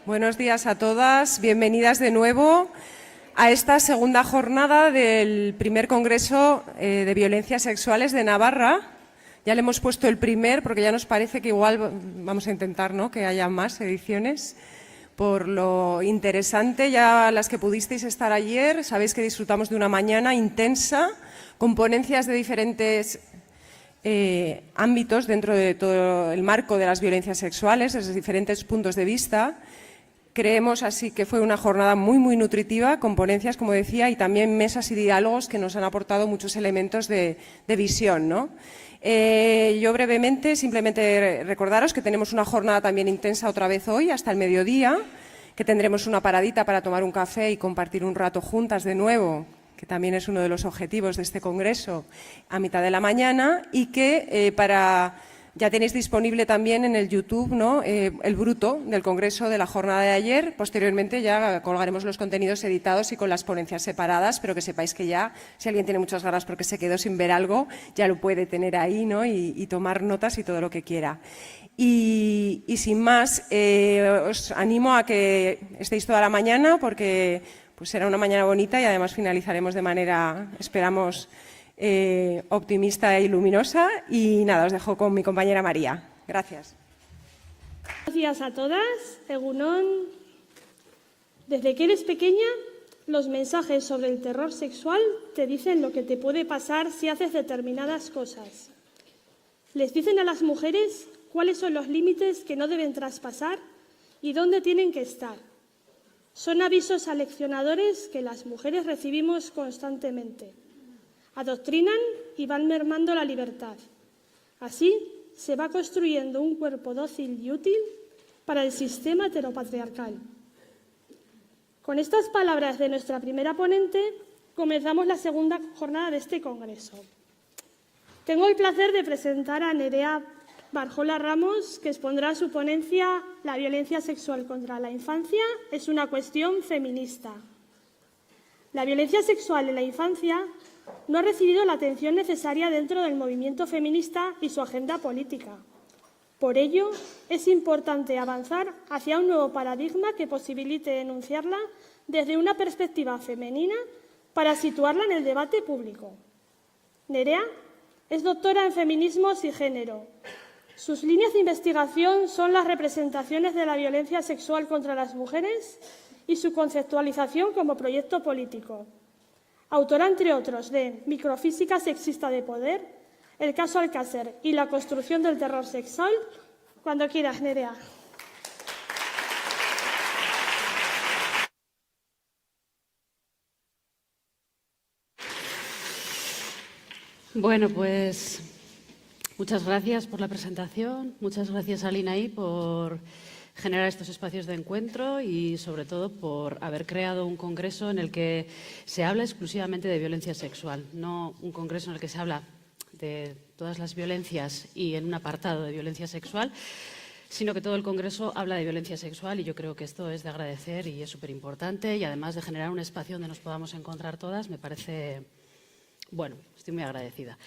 Buenos días a todas, bienvenidas de nuevo a esta segunda jornada del primer Congreso de Violencias Sexuales de Navarra. Ya le hemos puesto el primer porque ya nos parece que igual vamos a intentar, ¿no?, que haya más ediciones. Por lo interesante, ya las que pudisteis estar ayer, sabéis que disfrutamos de una mañana intensa con ponencias de diferentes ámbitos dentro de todo el marco de las violencias sexuales, desde diferentes puntos de vista. Creemos así que fue una jornada muy nutritiva, con ponencias, como decía, y también mesas y diálogos que nos han aportado muchos elementos de visión, ¿no? Yo brevemente, simplemente recordaros que tenemos una jornada también intensa otra vez hoy, hasta el mediodía, que tendremos una paradita para tomar un café y compartir un rato juntas de nuevo, que también es uno de los objetivos de este congreso, a mitad de la mañana, y que ya tenéis disponible también en el YouTube, ¿no?, el bruto del Congreso de la jornada de ayer. Posteriormente ya colgaremos los contenidos editados y con las ponencias separadas, pero que sepáis que ya, si alguien tiene muchas ganas porque se quedó sin ver algo, ya lo puede tener ahí, ¿no?, y tomar notas y todo lo que quiera. Y sin más, os animo a que estéis toda la mañana porque pues será una mañana bonita y además finalizaremos de manera, esperamos, optimista y luminosa. Y nada, os dejo con mi compañera María. Gracias. Gracias a todas. Egunon. Desde que eres pequeña, los mensajes sobre el terror sexual te dicen lo que te puede pasar si haces determinadas cosas. Les dicen a las mujeres cuáles son los límites que no deben traspasar y dónde tienen que estar. Son avisos aleccionadores que las mujeres recibimos constantemente. Adoctrinan y van mermando la libertad. Así se va construyendo un cuerpo dócil y útil para el sistema heteropatriarcal. Con estas palabras de nuestra primera ponente, comenzamos la segunda jornada de este congreso. Tengo el placer de presentar a Nerea Barjola Ramos, que expondrá su ponencia La violencia sexual contra la infancia es una cuestión feminista. La violencia sexual en la infancia no ha recibido la atención necesaria dentro del movimiento feminista y su agenda política. Por ello, es importante avanzar hacia un nuevo paradigma que posibilite denunciarla desde una perspectiva femenina para situarla en el debate público. Nerea es doctora en feminismos y género. Sus líneas de investigación son las representaciones de la violencia sexual contra las mujeres y su conceptualización como proyecto político. Autora, entre otros, de Microfísica sexista de poder, El caso Alcácer y la construcción del terror sexual. Cuando quieras, Nerea. Bueno, pues muchas gracias por la presentación, muchas gracias a Linaí por generar estos espacios de encuentro y, sobre todo, por haber creado un congreso en el que se habla exclusivamente de violencia sexual, no un congreso en el que se habla de todas las violencias y en un apartado de violencia sexual, sino que todo el congreso habla de violencia sexual, y yo creo que esto es de agradecer y es súper importante, y además de generar un espacio donde nos podamos encontrar todas, me parece, bueno, estoy muy agradecida.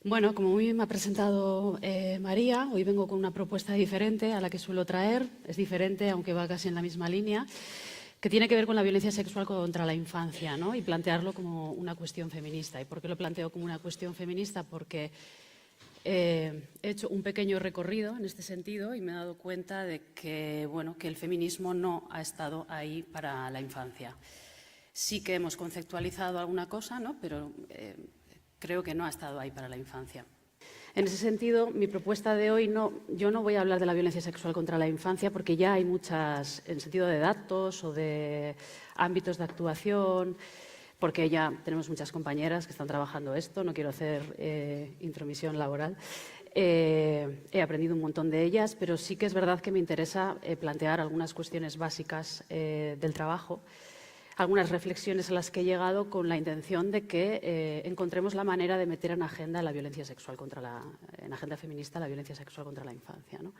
Bueno, como muy bien me ha presentado María, hoy vengo con una propuesta diferente a la que suelo traer. Es diferente, aunque va casi en la misma línea, que tiene que ver con la violencia sexual contra la infancia, ¿no?, y plantearlo como una cuestión feminista. ¿Y por qué lo planteo como una cuestión feminista? Porque he hecho un pequeño recorrido en este sentido y me he dado cuenta de que, bueno, que el feminismo no ha estado ahí para la infancia. Sí que hemos conceptualizado alguna cosa, ¿no?, pero creo que no ha estado ahí para la infancia. En ese sentido, mi propuesta de hoy, yo no voy a hablar de la violencia sexual contra la infancia porque ya hay muchas, en sentido de datos o de ámbitos de actuación, porque ya tenemos muchas compañeras que están trabajando esto, no quiero hacer intromisión laboral. He aprendido un montón de ellas, pero sí que es verdad que me interesa plantear algunas cuestiones básicas del trabajo, algunas reflexiones a las que he llegado con la intención de que encontremos la manera de meter en agenda la violencia sexual en agenda feminista la violencia sexual contra la infancia, ¿no?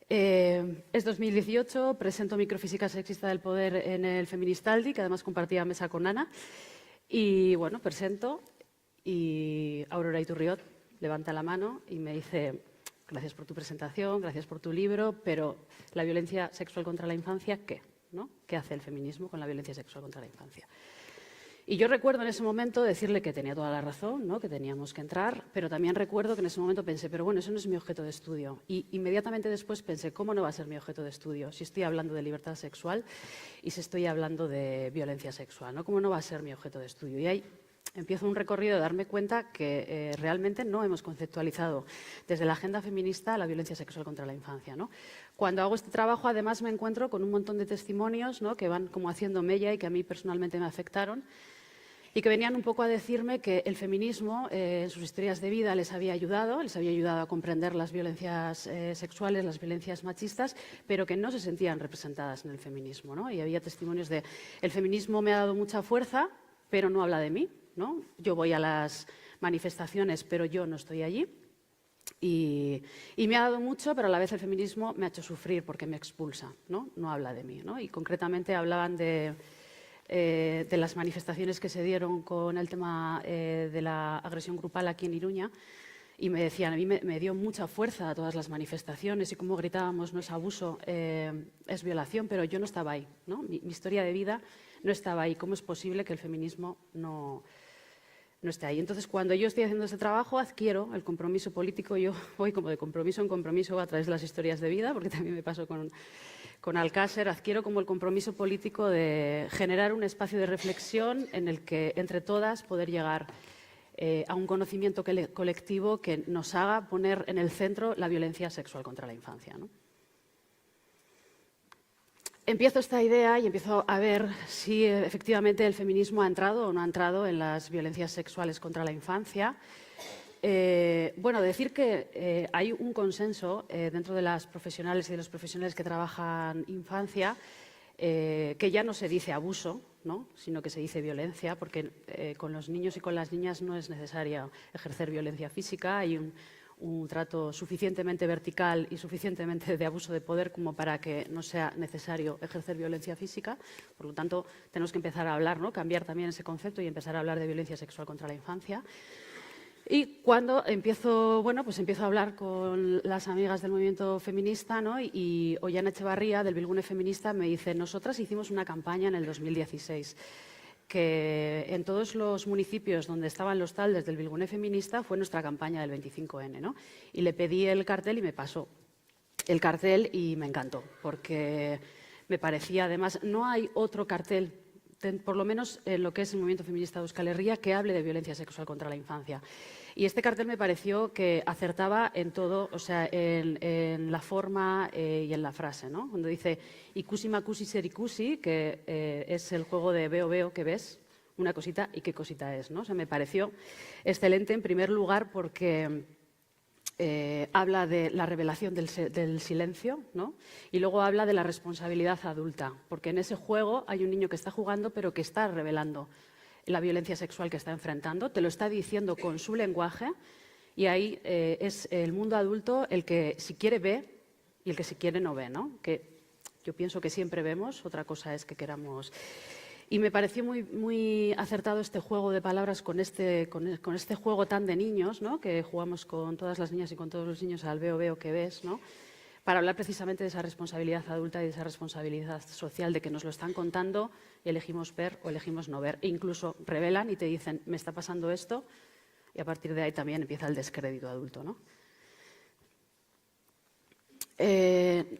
Es 2018, presento Microfísica sexista del poder en el Feministaldi, que además compartía mesa con Ana, y bueno, presento y Aurora Iturriot levanta la mano y me dice: gracias por tu presentación, gracias por tu libro, pero la violencia sexual contra la infancia, ¿qué? ¿No? ¿Qué hace el feminismo con la violencia sexual contra la infancia? Y yo recuerdo en ese momento decirle que tenía toda la razón, ¿no? Que teníamos que entrar, pero también recuerdo que en ese momento pensé, pero bueno, eso no es mi objeto de estudio. Y inmediatamente después pensé, ¿cómo no va a ser mi objeto de estudio? Si estoy hablando de libertad sexual y si estoy hablando de violencia sexual, ¿no? ¿Cómo no va a ser mi objeto de estudio? Y ahí empiezo un recorrido de darme cuenta que realmente no hemos conceptualizado desde la agenda feminista la violencia sexual contra la infancia, ¿no? Cuando hago este trabajo, además, me encuentro con un montón de testimonios, ¿no? Que van como haciendo mella y que a mí personalmente me afectaron y que venían un poco a decirme que el feminismo en sus historias de vida les había ayudado a comprender las violencias sexuales, las violencias machistas, pero que no se sentían representadas en el feminismo, ¿no? Y había testimonios de el feminismo me ha dado mucha fuerza, pero no habla de mí, ¿no? Yo voy a las manifestaciones, pero yo no estoy allí. Y me ha dado mucho, pero a la vez el feminismo me ha hecho sufrir porque me expulsa, ¿no? No habla de mí, ¿no? Y concretamente hablaban de las manifestaciones que se dieron con el tema de la agresión grupal aquí en Iruña y me decían, a mí me dio mucha fuerza a todas las manifestaciones y como gritábamos, no es abuso, es violación, pero yo no estaba ahí, ¿no? Mi historia de vida no estaba ahí. ¿Cómo es posible que el feminismo no esté ahí? Entonces, cuando yo estoy haciendo ese trabajo, adquiero el compromiso político. Yo voy como de compromiso en compromiso a través de las historias de vida, porque también me pasó con Alcácer, adquiero como el compromiso político de generar un espacio de reflexión en el que, entre todas, poder llegar a un conocimiento colectivo que nos haga poner en el centro la violencia sexual contra la infancia, ¿no? Empiezo esta idea y empiezo a ver si efectivamente el feminismo ha entrado o no ha entrado en las violencias sexuales contra la infancia. Bueno, decir que hay un consenso dentro de las profesionales y de los profesionales que trabajan infancia, que ya no se dice abuso, ¿no? Sino que se dice violencia, porque con los niños y con las niñas no es necesario ejercer violencia física. Hay un trato suficientemente vertical y suficientemente de abuso de poder como para que no sea necesario ejercer violencia física. Por lo tanto, tenemos que empezar a hablar, ¿no? Cambiar también ese concepto y empezar a hablar de violencia sexual contra la infancia. Y cuando empiezo a hablar con las amigas del movimiento feminista, ¿no? Y Ollana Echevarría, del Bilgune Feminista, me dice, nosotras hicimos una campaña en el 2016 que en todos los municipios donde estaban los taldes del Bilgune Feminista fue nuestra campaña del 25N, ¿no? Y le pedí el cartel y me pasó el cartel y me encantó, porque me parecía, además, no hay otro cartel, por lo menos en lo que es el movimiento feminista de Euskal Herria, que hable de violencia sexual contra la infancia. Y este cartel me pareció que acertaba en todo, o sea, en la forma y en la frase, ¿no? Cuando dice ikusi makusi ser ikusi, que es el juego de veo, que ves, una cosita y qué cosita es, ¿no? O sea, me pareció excelente en primer lugar porque habla de la revelación del silencio, ¿no? Y luego habla de la responsabilidad adulta, porque en ese juego hay un niño que está jugando pero que está revelando la violencia sexual que está enfrentando, te lo está diciendo con su lenguaje y ahí es el mundo adulto el que si quiere ve y el que si quiere no ve, ¿no? Que yo pienso que siempre vemos, otra cosa es que queramos. Y me pareció muy acertado este juego de palabras con este juego tan de niños, ¿no? Que jugamos con todas las niñas y con todos los niños al veo que ves, ¿no? Para hablar precisamente de esa responsabilidad adulta y de esa responsabilidad social de que nos lo están contando y elegimos ver o elegimos no ver. E incluso revelan y te dicen, me está pasando esto, y a partir de ahí también empieza el descrédito adulto, ¿no?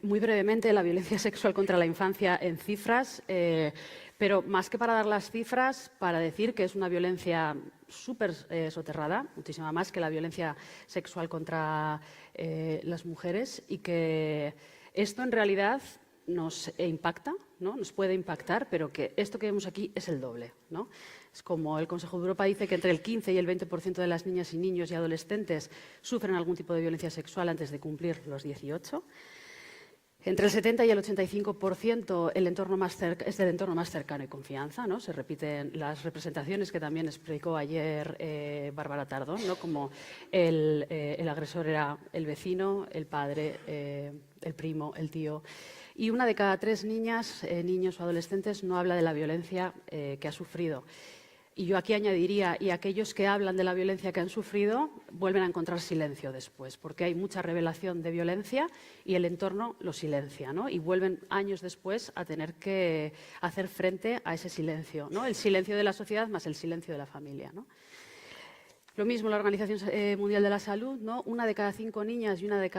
Muy brevemente, la violencia sexual contra la infancia en cifras, pero más que para dar las cifras, para decir que es una violencia súper soterrada, muchísima más que la violencia sexual contra las mujeres, y que esto en realidad nos impacta, ¿no? Nos puede impactar, pero que esto que vemos aquí es el doble, ¿no? Es como el Consejo de Europa dice que entre el 15 y el 20% de las niñas y niños y adolescentes sufren algún tipo de violencia sexual antes de cumplir los 18. Entre el 70 y el 85% es del entorno más cercano y confianza, ¿no? Se repiten las representaciones que también explicó ayer Bárbara Tardón, ¿no? Como el agresor era el vecino, el padre, el primo, el tío. Y 1 de cada 3 niñas, niños o adolescentes no habla de la violencia que ha sufrido. Y yo aquí añadiría, y aquellos que hablan de la violencia que han sufrido vuelven a encontrar silencio después, porque hay mucha revelación de violencia y el entorno lo silencia, ¿no? Y vuelven años después a tener que hacer frente a ese silencio, ¿no? El silencio de la sociedad más el silencio de la familia, ¿no? Lo mismo la Organización Mundial de la Salud, ¿no? 1 de cada 5 niñas y 1 de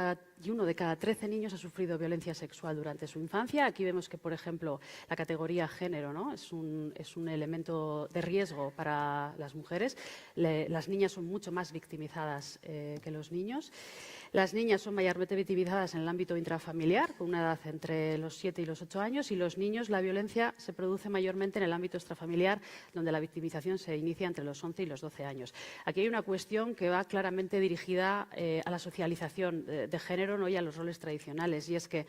cada 13 niños ha sufrido violencia sexual durante su infancia. Aquí vemos que, por ejemplo, la categoría género, ¿no? es un elemento de riesgo para las mujeres. Las niñas son mucho más victimizadas que los niños. Las niñas son mayormente victimizadas en el ámbito intrafamiliar, con una edad entre los 7 y los 8 años, y los niños, la violencia se produce mayormente en el ámbito extrafamiliar, donde la victimización se inicia entre los 11 y los 12 años. Aquí hay una cuestión que va claramente dirigida a la socialización de género, ¿no? Y a los roles tradicionales, y es que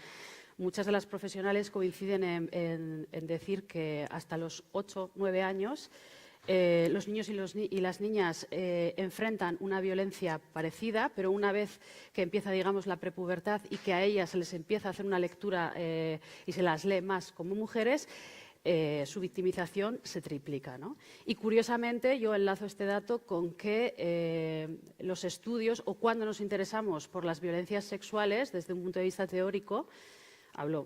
muchas de las profesionales coinciden en decir que hasta los 8 o 9 años los niños y las niñas enfrentan una violencia parecida, pero una vez que empieza, digamos, la prepubertad y que a ellas se les empieza a hacer una lectura y se las lee más como mujeres, su victimización se triplica, ¿no? Y curiosamente yo enlazo este dato con que los estudios, o cuando nos interesamos por las violencias sexuales desde un punto de vista teórico, hablo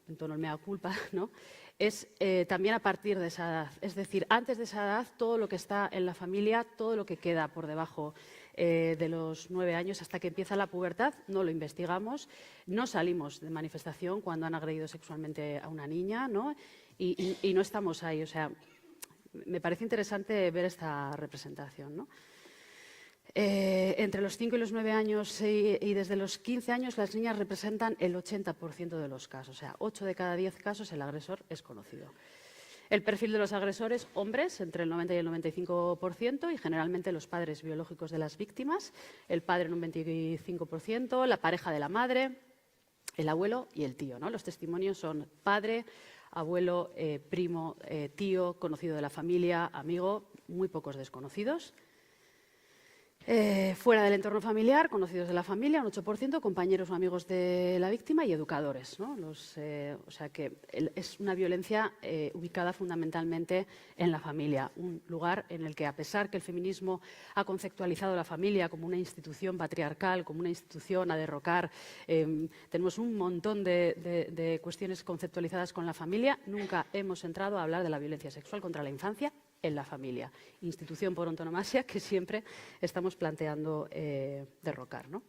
en tono mea culpa, ¿no? Es también a partir de esa edad. Es decir, antes de esa edad, todo lo que está en la familia, todo lo que queda por debajo de los 9 años hasta que empieza la pubertad, no lo investigamos, no salimos de manifestación cuando han agredido sexualmente a una niña, ¿no? Y no estamos ahí. O sea, me parece interesante ver esta representación, ¿no? Entre los 5 y los 9 años y desde los 15 años las niñas representan el 80% de los casos. O sea, 8 de cada 10 casos el agresor es conocido. El perfil de los agresores, hombres, entre el 90 y el 95%, y generalmente los padres biológicos de las víctimas, el padre en un 25%, la pareja de la madre, el abuelo y el tío, ¿no? Los testimonios son padre, abuelo, primo, tío, conocido de la familia, amigo, muy pocos desconocidos. Fuera del entorno familiar, conocidos de la familia, un 8%, compañeros o amigos de la víctima y educadores, ¿no? O sea que es una violencia ubicada fundamentalmente en la familia, un lugar en el que, a pesar que el feminismo ha conceptualizado la familia como una institución patriarcal, como una institución a derrocar, tenemos un montón de cuestiones conceptualizadas con la familia, nunca hemos entrado a hablar de la violencia sexual contra la infancia en la familia, institución por antonomasia que siempre estamos planteando derrocar, ¿no?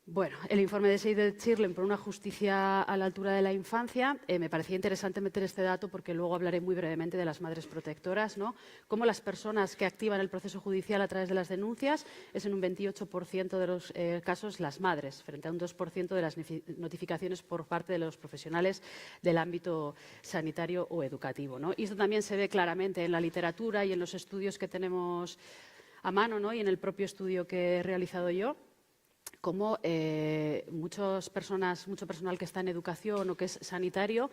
Bueno, el informe de Save the Children por una justicia a la altura de la infancia, me parecía interesante meter este dato porque luego hablaré muy brevemente de las madres protectoras, ¿no? Cómo las personas que activan el proceso judicial a través de las denuncias es en un 28% de los casos las madres, frente a un 2% de las notificaciones por parte de los profesionales del ámbito sanitario o educativo, ¿no? Y esto también se ve claramente en la literatura y en los estudios que tenemos a mano, ¿no? Y en el propio estudio que he realizado yo, como mucho personal que está en educación o que es sanitario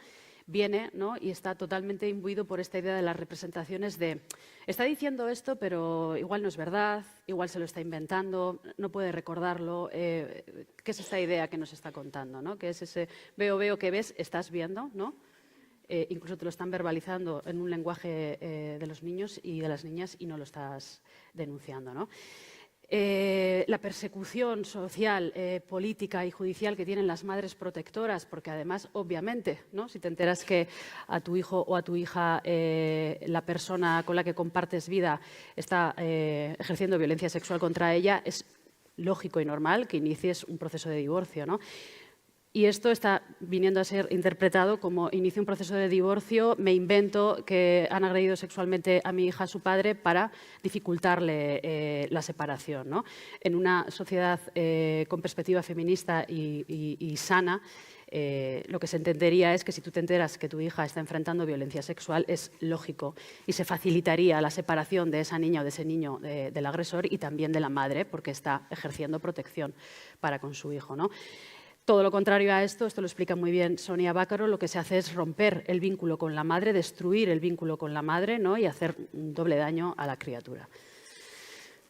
viene, ¿no? Y está totalmente imbuido por esta idea de las representaciones de está diciendo esto, pero igual no es verdad, igual se lo está inventando, no puede recordarlo. ¿Qué es esta idea que nos está contando, ¿no? ¿Qué es ese veo que ves, estás viendo, ¿no? Incluso te lo están verbalizando en un lenguaje de los niños y de las niñas y no lo estás denunciando, ¿no? La persecución social, política y judicial que tienen las madres protectoras, porque además, obviamente, ¿no? Si te enteras que a tu hijo o a tu hija la persona con la que compartes vida está ejerciendo violencia sexual contra ella, es lógico y normal que inicies un proceso de divorcio, ¿no? Y esto está viniendo a ser interpretado como inicio un proceso de divorcio, me invento que han agredido sexualmente a mi hija a su padre para dificultarle la separación, ¿no? En una sociedad con perspectiva feminista y sana, lo que se entendería es que si tú te enteras que tu hija está enfrentando violencia sexual, es lógico y se facilitaría la separación de esa niña o de ese niño del agresor y también de la madre, porque está ejerciendo protección para con su hijo, ¿no? Todo lo contrario a esto lo explica muy bien Sonia Bácaro, lo que se hace es romper el vínculo con la madre, destruir el vínculo con la madre, ¿no? Y hacer un doble daño a la criatura.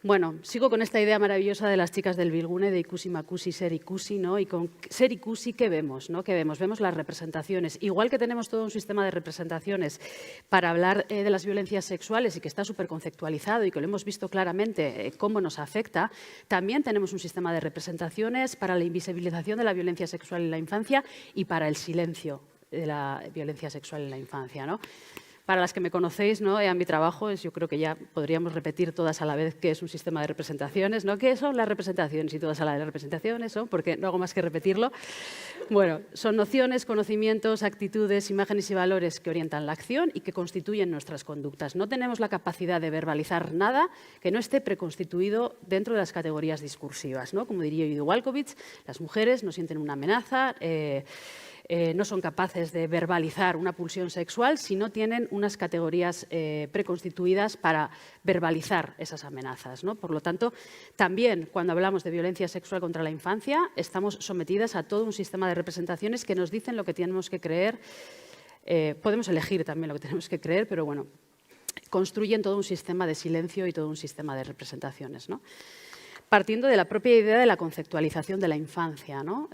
Bueno, sigo con esta idea maravillosa de las chicas del Bilgune, de ikusi makusi, ser ikusi, ¿no? Y con ser ikusi, ¿qué vemos? ¿No? ¿Qué vemos? Vemos las representaciones. Igual que tenemos todo un sistema de representaciones para hablar de las violencias sexuales y que está súper conceptualizado y que lo hemos visto claramente cómo nos afecta, también tenemos un sistema de representaciones para la invisibilización de la violencia sexual en la infancia y para el silencio de la violencia sexual en la infancia, ¿no? Para las que me conocéis, ¿no? A mi trabajo, yo creo que ya podríamos repetir todas a la vez qué es un sistema de representaciones, ¿no? ¿Qué son las representaciones? Y todas a la vez las representaciones, ¿no? Porque no hago más que repetirlo. Bueno, son nociones, conocimientos, actitudes, imágenes y valores que orientan la acción y que constituyen nuestras conductas. No tenemos la capacidad de verbalizar nada que no esté preconstituido dentro de las categorías discursivas, ¿no? Como diría Judith Walkowicz, las mujeres no sienten una amenaza, no son capaces de verbalizar una pulsión sexual si no tienen unas categorías preconstituidas para verbalizar esas amenazas, ¿no? Por lo tanto, también cuando hablamos de violencia sexual contra la infancia, estamos sometidas a todo un sistema de representaciones que nos dicen lo que tenemos que creer. Podemos elegir también lo que tenemos que creer, pero bueno, construyen todo un sistema de silencio y todo un sistema de representaciones, ¿no? Partiendo de la propia idea de la conceptualización de la infancia, ¿no?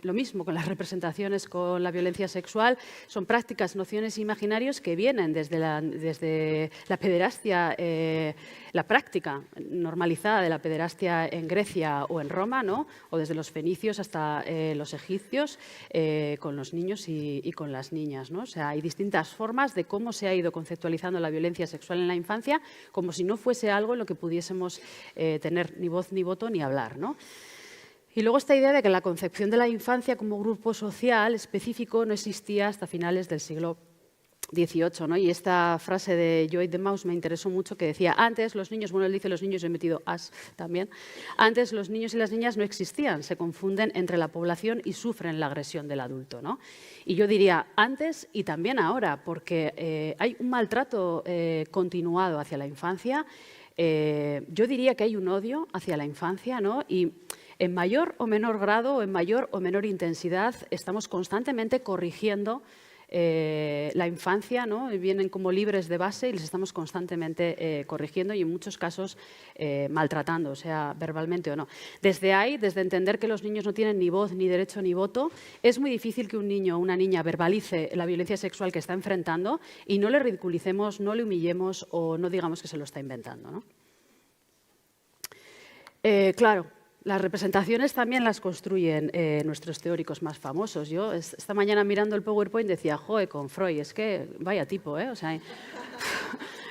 Lo mismo con las representaciones con la violencia sexual, son prácticas, nociones e imaginarios que vienen desde la pederastia, la práctica normalizada de la pederastia en Grecia o en Roma, ¿no? O desde los fenicios hasta los egipcios, con los niños y con las niñas, ¿no? O sea, hay distintas formas de cómo se ha ido conceptualizando la violencia sexual en la infancia, como si no fuese algo en lo que pudiésemos tener ni voz ni voto ni hablar, ¿no? Y luego esta idea de que la concepción de la infancia como grupo social específico no existía hasta finales del siglo XVIII, ¿no? Y esta frase de Joy de Maus me interesó mucho, que decía, antes los niños, bueno, él dice los niños, yo he metido as también, antes los niños y las niñas no existían, se confunden entre la población y sufren la agresión del adulto, ¿no? Y yo diría antes y también ahora, porque hay un maltrato continuado hacia la infancia. Yo diría que hay un odio hacia la infancia, ¿no? Y en mayor o menor grado o en mayor o menor intensidad estamos constantemente corrigiendo la infancia, ¿no? Vienen como libres de base y les estamos constantemente corrigiendo y en muchos casos maltratando, sea verbalmente o no. Desde ahí, desde entender que los niños no tienen ni voz, ni derecho, ni voto, es muy difícil que un niño o una niña verbalice la violencia sexual que está enfrentando y no le ridiculicemos, no le humillemos o no digamos que se lo está inventando, ¿no? Claro. Las representaciones también las construyen nuestros teóricos más famosos. Yo esta mañana mirando el PowerPoint decía, joder, con Freud, es que vaya tipo, ¿eh? O sea,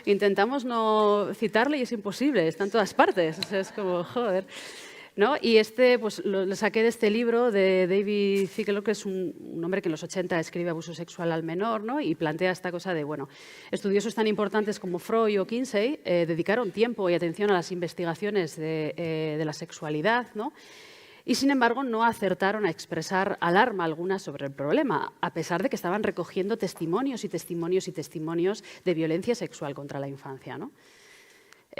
intentamos no citarle y es imposible, está en todas partes. O sea, es como, joder. ¿No? Y pues lo saqué de este libro de David Finkelstein, que es un hombre que en los 80 escribe abuso sexual al menor, ¿no? Y plantea esta cosa de, bueno, estudiosos tan importantes como Freud o Kinsey dedicaron tiempo y atención a las investigaciones de la sexualidad, ¿no? Y, sin embargo, no acertaron a expresar alarma alguna sobre el problema, a pesar de que estaban recogiendo testimonios y testimonios y testimonios de violencia sexual contra la infancia, ¿no?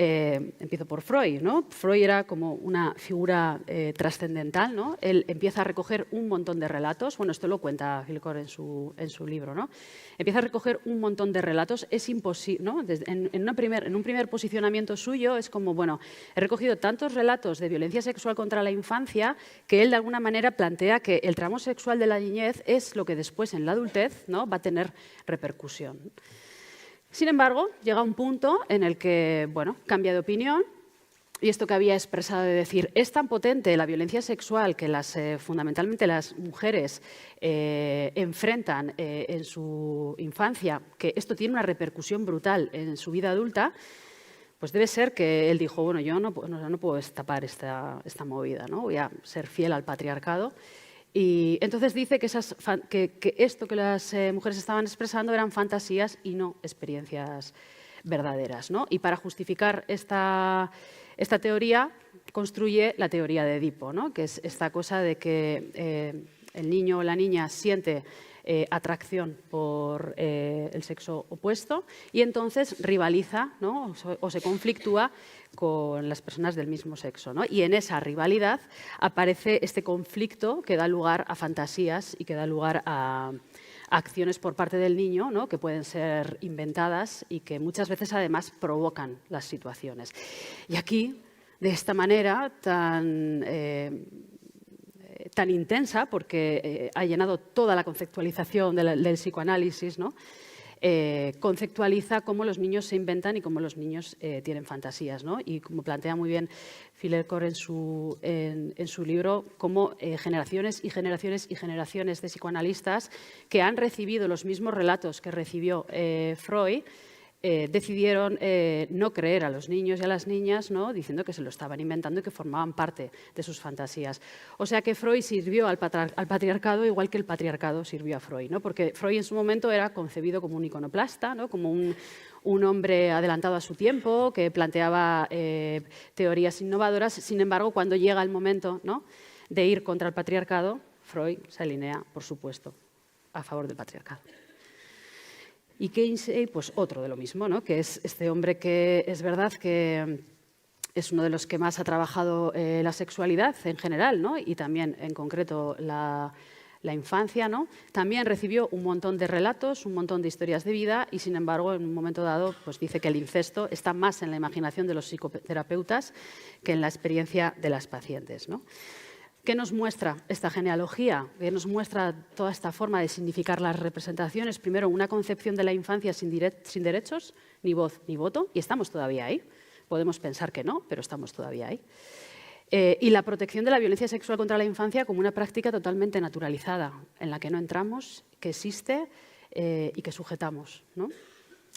Empiezo por Freud, ¿no? Freud era como una figura trascendental, ¿no? Él empieza a recoger un montón de relatos, bueno, esto lo cuenta Finkelstein en su libro, ¿no? Empieza a recoger un montón de relatos, es imposible, ¿no? En un primer posicionamiento suyo es como, bueno, he recogido tantos relatos de violencia sexual contra la infancia que él de alguna manera plantea que el tramo sexual de la niñez es lo que después en la adultez, ¿no? Va a tener repercusión. Sin embargo, llega un punto en el que, bueno, cambia de opinión y esto que había expresado de decir, es tan potente la violencia sexual que fundamentalmente las mujeres enfrentan en su infancia, que esto tiene una repercusión brutal en su vida adulta, pues debe ser que él dijo, bueno, yo no puedo destapar esta movida, ¿no? Voy a ser fiel al patriarcado. Y entonces dice que esto que las mujeres estaban expresando eran fantasías y no experiencias verdaderas, ¿no? Y para justificar esta teoría construye la teoría de Edipo, ¿no? Que es esta cosa de que el niño o la niña siente atracción por el sexo opuesto y entonces rivaliza, ¿no? o se conflictúa con las personas del mismo sexo, ¿no? Y en esa rivalidad aparece este conflicto que da lugar a fantasías y que da lugar a acciones por parte del niño, ¿no?, que pueden ser inventadas y que muchas veces además provocan las situaciones. Y aquí, de esta manera tan intensa, porque ha llenado toda la conceptualización del psicoanálisis, ¿no?, conceptualiza cómo los niños se inventan y cómo los niños tienen fantasías, ¿no? Y como plantea muy bien Filercor en su libro, cómo generaciones y generaciones y generaciones de psicoanalistas que han recibido los mismos relatos que recibió Freud, decidieron no creer a los niños y a las niñas, ¿no?, diciendo que se lo estaban inventando y que formaban parte de sus fantasías. O sea que Freud sirvió al patriarcado igual que el patriarcado sirvió a Freud, ¿no?, porque Freud en su momento era concebido como un iconoplasta, ¿no?, como un hombre adelantado a su tiempo, que planteaba teorías innovadoras. Sin embargo, cuando llega el momento, ¿no?, de ir contra el patriarcado, Freud se alinea, por supuesto, a favor del patriarcado. Y Kinsey, pues otro de lo mismo, ¿no?, que es este hombre que es verdad que es uno de los que más ha trabajado la sexualidad en general, ¿no?, y también en concreto la infancia, ¿no? También recibió un montón de relatos, un montón de historias de vida y, sin embargo, en un momento dado pues dice que el incesto está más en la imaginación de los psicoterapeutas que en la experiencia de las pacientes, ¿no? ¿Qué nos muestra esta genealogía? ¿Qué nos muestra toda esta forma de significar las representaciones? Primero, una concepción de la infancia sin derechos, ni voz ni voto, y estamos todavía ahí. Podemos pensar que no, pero estamos todavía ahí. Y la protección de la violencia sexual contra la infancia como una práctica totalmente naturalizada, en la que no entramos, que existe y que sujetamos, ¿no?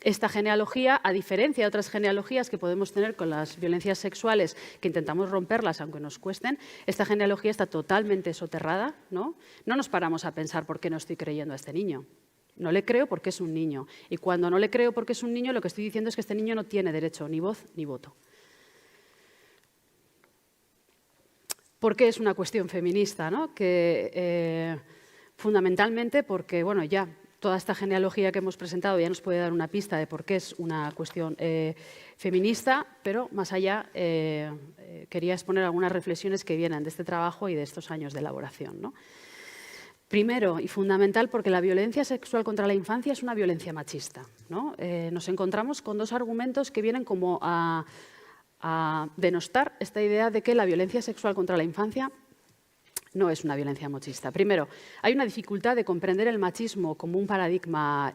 Esta genealogía, a diferencia de otras genealogías que podemos tener con las violencias sexuales, que intentamos romperlas aunque nos cuesten, esta genealogía está totalmente soterrada, ¿no? No nos paramos a pensar por qué no estoy creyendo a este niño. No le creo porque es un niño. Y cuando no le creo porque es un niño, lo que estoy diciendo es que este niño no tiene derecho ni voz ni voto. ¿Por qué es una cuestión feminista, ¿no? Que fundamentalmente porque, bueno, ya toda esta genealogía que hemos presentado ya nos puede dar una pista de por qué es una cuestión feminista, pero más allá quería exponer algunas reflexiones que vienen de este trabajo y de estos años de elaboración, ¿no? Primero y fundamental porque la violencia sexual contra la infancia es una violencia machista, ¿no? Nos encontramos con dos argumentos que vienen como a denostar esta idea de que la violencia sexual contra la infancia no es una violencia machista. Primero, hay una dificultad de comprender el machismo como un paradigma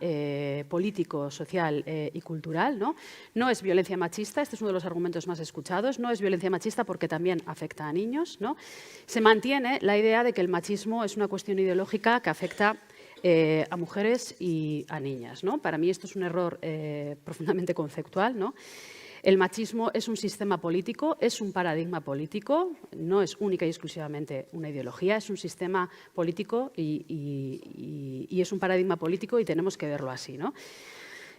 político, social y cultural, ¿no? No es violencia machista, este es uno de los argumentos más escuchados, no es violencia machista porque también afecta a niños, ¿no? Se mantiene la idea de que el machismo es una cuestión ideológica que afecta a mujeres y a niñas, ¿no? Para mí esto es un error profundamente conceptual, ¿no? El machismo es un sistema político, es un paradigma político, no es única y exclusivamente una ideología, es un sistema político y es un paradigma político y tenemos que verlo así, ¿no?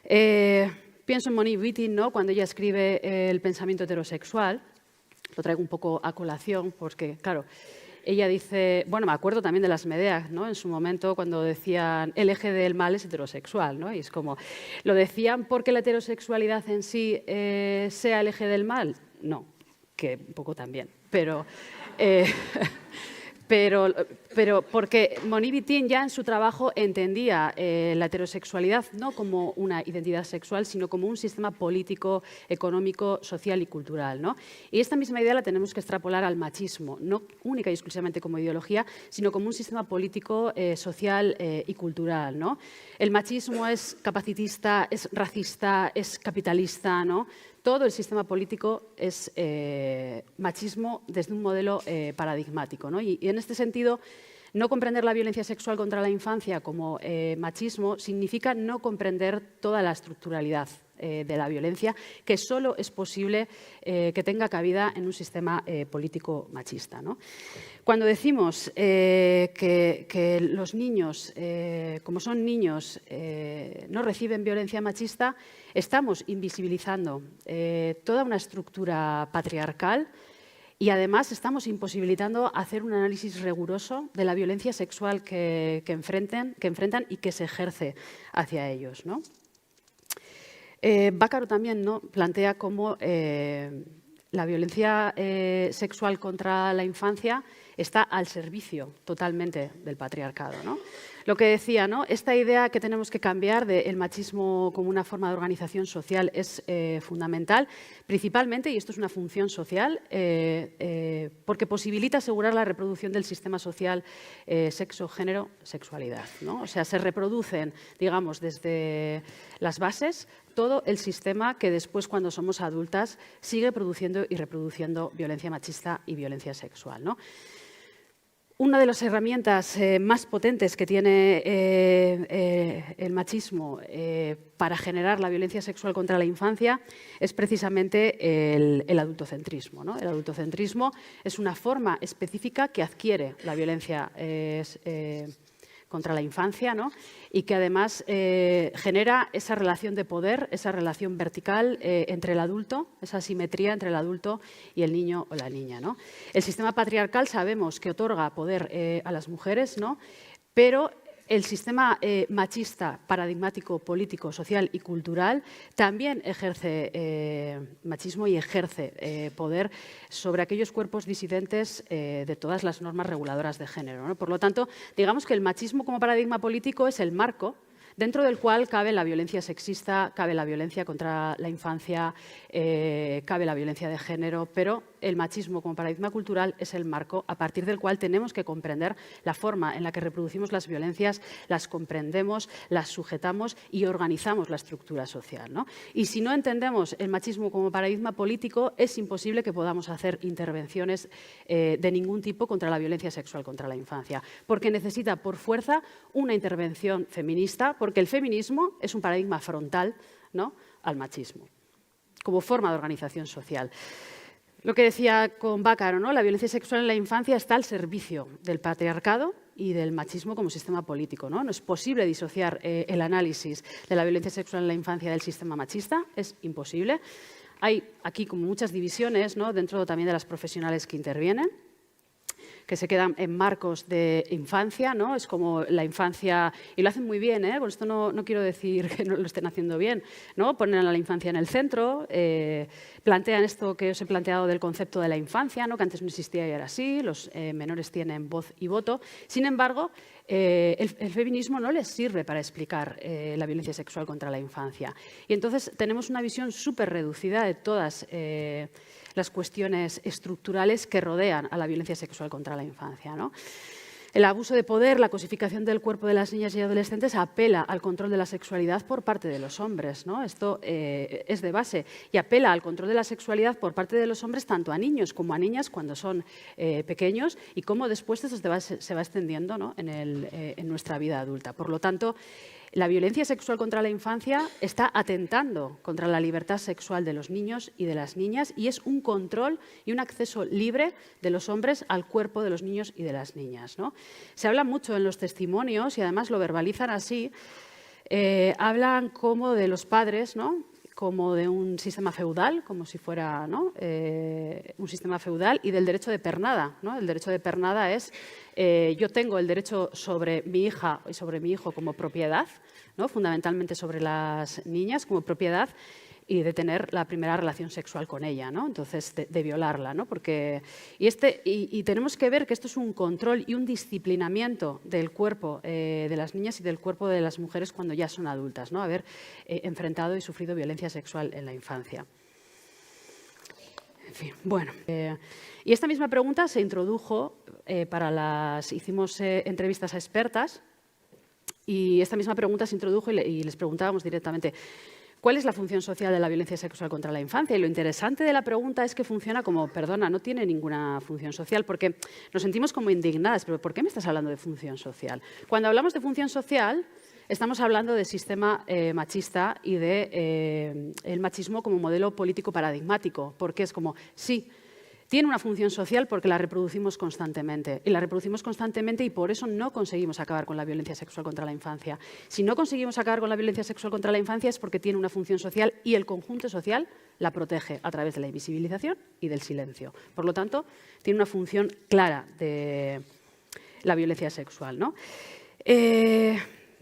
Pienso en Monique Wittig, ¿no?, cuando ella escribe El pensamiento heterosexual, lo traigo un poco a colación porque, claro, ella dice, bueno, me acuerdo también de las Medeas, ¿no?, en su momento cuando decían el eje del mal es heterosexual, ¿no? Y es como, ¿lo decían porque la heterosexualidad en sí sea el eje del mal? No, que un poco también, pero porque Monique Wittig ya en su trabajo entendía la heterosexualidad no como una identidad sexual, sino como un sistema político, económico, social y cultural, ¿no? Y esta misma idea la tenemos que extrapolar al machismo, no única y exclusivamente como ideología, sino como un sistema político, social y cultural, ¿no? El machismo es capacitista, es racista, es capitalista, ¿no? Todo el sistema político es machismo desde un modelo paradigmático, ¿no? Y en este sentido, no comprender la violencia sexual contra la infancia como machismo significa no comprender toda la estructuralidad de la violencia, que solo es posible que tenga cabida en un sistema político machista, ¿no? Cuando decimos que los niños, como son niños, no reciben violencia machista, estamos invisibilizando toda una estructura patriarcal y además estamos imposibilitando hacer un análisis riguroso de la violencia sexual que enfrentan y que se ejerce hacia ellos, ¿no? Bácaro también, ¿no?, plantea cómo la violencia sexual contra la infancia está al servicio totalmente del patriarcado, ¿no? Lo que decía, ¿no? Esta idea que tenemos que cambiar del machismo como una forma de organización social es fundamental, principalmente, y esto es una función social, porque posibilita asegurar la reproducción del sistema social sexo, género, sexualidad, ¿no? O sea, se reproducen, digamos, desde las bases todo el sistema que después, cuando somos adultas, sigue produciendo y reproduciendo violencia machista y violencia sexual, ¿no? Una de las herramientas más potentes que tiene el machismo para generar la violencia sexual contra la infancia es precisamente el adultocentrismo, ¿no? El adultocentrismo es una forma específica que adquiere la violencia contra la infancia, ¿no? Y que además genera esa relación de poder, esa relación vertical entre el adulto, esa simetría entre el adulto y el niño o la niña, ¿no? El sistema patriarcal sabemos que otorga poder a las mujeres, ¿no? Pero el sistema machista, paradigmático, político, social y cultural también ejerce machismo y ejerce poder sobre aquellos cuerpos disidentes de todas las normas reguladoras de género, ¿no? Por lo tanto, digamos que el machismo como paradigma político es el marco dentro del cual cabe la violencia sexista, cabe la violencia contra la infancia, cabe la violencia de género, pero el machismo como paradigma cultural es el marco a partir del cual tenemos que comprender la forma en la que reproducimos las violencias, las comprendemos, las sujetamos y organizamos la estructura social, ¿no? Y si no entendemos el machismo como paradigma político, es imposible que podamos hacer intervenciones de ningún tipo contra la violencia sexual contra la infancia, porque necesita por fuerza una intervención feminista, porque el feminismo es un paradigma frontal, ¿no?, al machismo como forma de organización social. Lo que decía con Bácaro, ¿no? La violencia sexual en la infancia está al servicio del patriarcado y del machismo como sistema político, ¿no? No es posible disociar el análisis de la violencia sexual en la infancia del sistema machista, es imposible. Hay aquí como muchas divisiones, ¿no?, dentro también de las profesionales que intervienen, que se quedan en marcos de infancia, ¿no? Es como la infancia, y lo hacen muy bien, ¿eh? Con esto no quiero decir que no lo estén haciendo bien, ¿no? Ponen a la infancia en el centro, plantean esto que os he planteado del concepto de la infancia, ¿no?, que antes no existía y ahora sí, los menores tienen voz y voto. Sin embargo, el feminismo no les sirve para explicar la violencia sexual contra la infancia. Y entonces tenemos una visión súper reducida de todas las cuestiones estructurales que rodean a la violencia sexual contra la infancia, ¿no? El abuso de poder, la cosificación del cuerpo de las niñas y adolescentes apela al control de la sexualidad por parte de los hombres, ¿no? Esto es de base, y apela al control de la sexualidad por parte de los hombres tanto a niños como a niñas cuando son pequeños, y cómo después eso se va extendiendo, ¿no?, en nuestra vida adulta. Por lo tanto, la violencia sexual contra la infancia está atentando contra la libertad sexual de los niños y de las niñas, y es un control y un acceso libre de los hombres al cuerpo de los niños y de las niñas, ¿no? Se habla mucho en los testimonios y además lo verbalizan así, hablan como de los padres, ¿no?, como de un sistema feudal, como si fuera, ¿no?, un sistema feudal, y del derecho de pernada, ¿no? El derecho de pernada es yo tengo el derecho sobre mi hija y sobre mi hijo como propiedad, ¿no?, fundamentalmente sobre las niñas como propiedad, y de tener la primera relación sexual con ella, ¿no? Entonces, de violarla, ¿no? Porque, y tenemos que ver que esto es un control y un disciplinamiento del cuerpo de las niñas y del cuerpo de las mujeres cuando ya son adultas, ¿no? Haber enfrentado y sufrido violencia sexual en la infancia. En fin, bueno. Y esta misma pregunta se introdujo hicimos entrevistas a expertas, y esta misma pregunta se introdujo y les preguntábamos directamente: ¿cuál es la función social de la violencia sexual contra la infancia? Y lo interesante de la pregunta es que funciona como, perdona, no tiene ninguna función social, porque nos sentimos como indignadas, pero ¿por qué me estás hablando de función social? Cuando hablamos de función social, estamos hablando del sistema machista y de el machismo como modelo político paradigmático, porque es como, sí, tiene una función social porque la reproducimos constantemente. Y la reproducimos constantemente y por eso no conseguimos acabar con la violencia sexual contra la infancia. Si no conseguimos acabar con la violencia sexual contra la infancia es porque tiene una función social y el conjunto social la protege a través de la invisibilización y del silencio. Por lo tanto, tiene una función clara de la violencia sexual, ¿no?